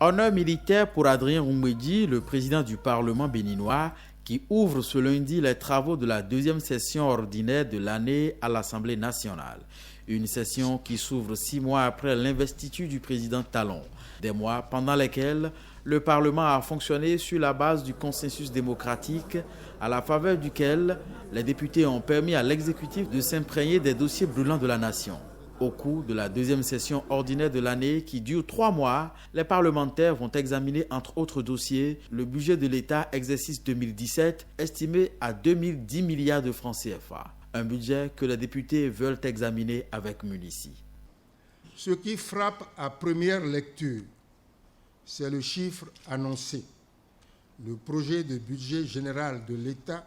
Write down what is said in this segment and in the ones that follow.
Honneur militaire pour Adrien Oumbédi, le président du Parlement béninois, qui ouvre ce lundi les travaux de la deuxième session ordinaire de l'année à l'Assemblée nationale. Une session qui s'ouvre 6 mois après l'investiture du président Talon. Des mois pendant lesquels le Parlement a fonctionné sur la base du consensus démocratique, à la faveur duquel les députés ont permis à l'exécutif de s'imprégner des dossiers brûlants de la nation. Au cours de la deuxième session ordinaire de l'année qui dure 3 mois, les parlementaires vont examiner entre autres dossiers le budget de l'État exercice 2017 estimé à 2010 milliards de francs CFA. Un budget que les députés veulent examiner avec munitie. Ce qui frappe à première lecture, c'est le chiffre annoncé. Le projet de budget général de l'État,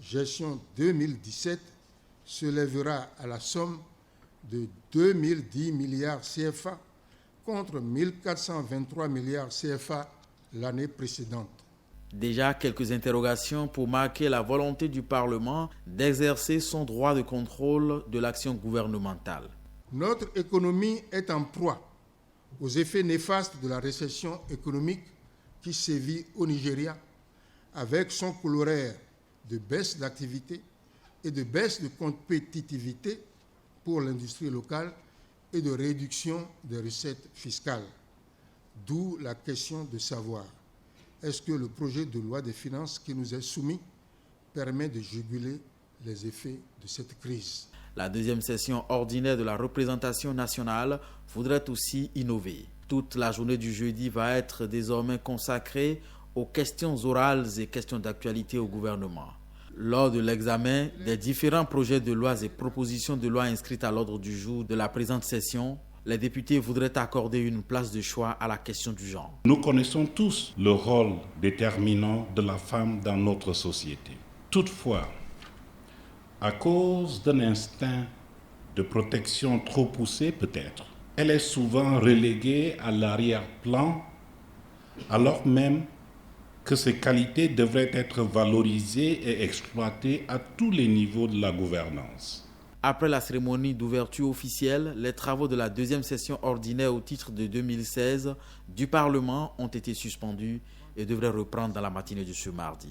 gestion 2017, s'élèvera à la somme de 2010 milliards CFA contre 1423 milliards CFA l'année précédente. Déjà quelques interrogations pour marquer la volonté du Parlement d'exercer son droit de contrôle de l'action gouvernementale. Notre économie est en proie aux effets néfastes de la récession économique qui sévit au Nigeria, avec son corollaire de baisse d'activité et de baisse de compétitivité pour l'industrie locale et de réduction des recettes fiscales. D'où la question de savoir, est-ce que le projet de loi des finances qui nous est soumis permet de juguler les effets de cette crise? La deuxième session ordinaire de la représentation nationale voudrait aussi innover. Toute la journée du jeudi va être désormais consacrée aux questions orales et questions d'actualité au gouvernement. Lors de l'examen des différents projets de loi et propositions de loi inscrites à l'ordre du jour de la présente session, les députés voudraient accorder une place de choix à la question du genre. Nous connaissons tous le rôle déterminant de la femme dans notre société. Toutefois, à cause d'un instinct de protection trop poussé peut-être, elle est souvent reléguée à l'arrière-plan, alors même que ses qualités devraient être valorisées et exploitées à tous les niveaux de la gouvernance. Après la cérémonie d'ouverture officielle, les travaux de la deuxième session ordinaire au titre de 2016 du Parlement ont été suspendus et devraient reprendre dans la matinée de ce mardi.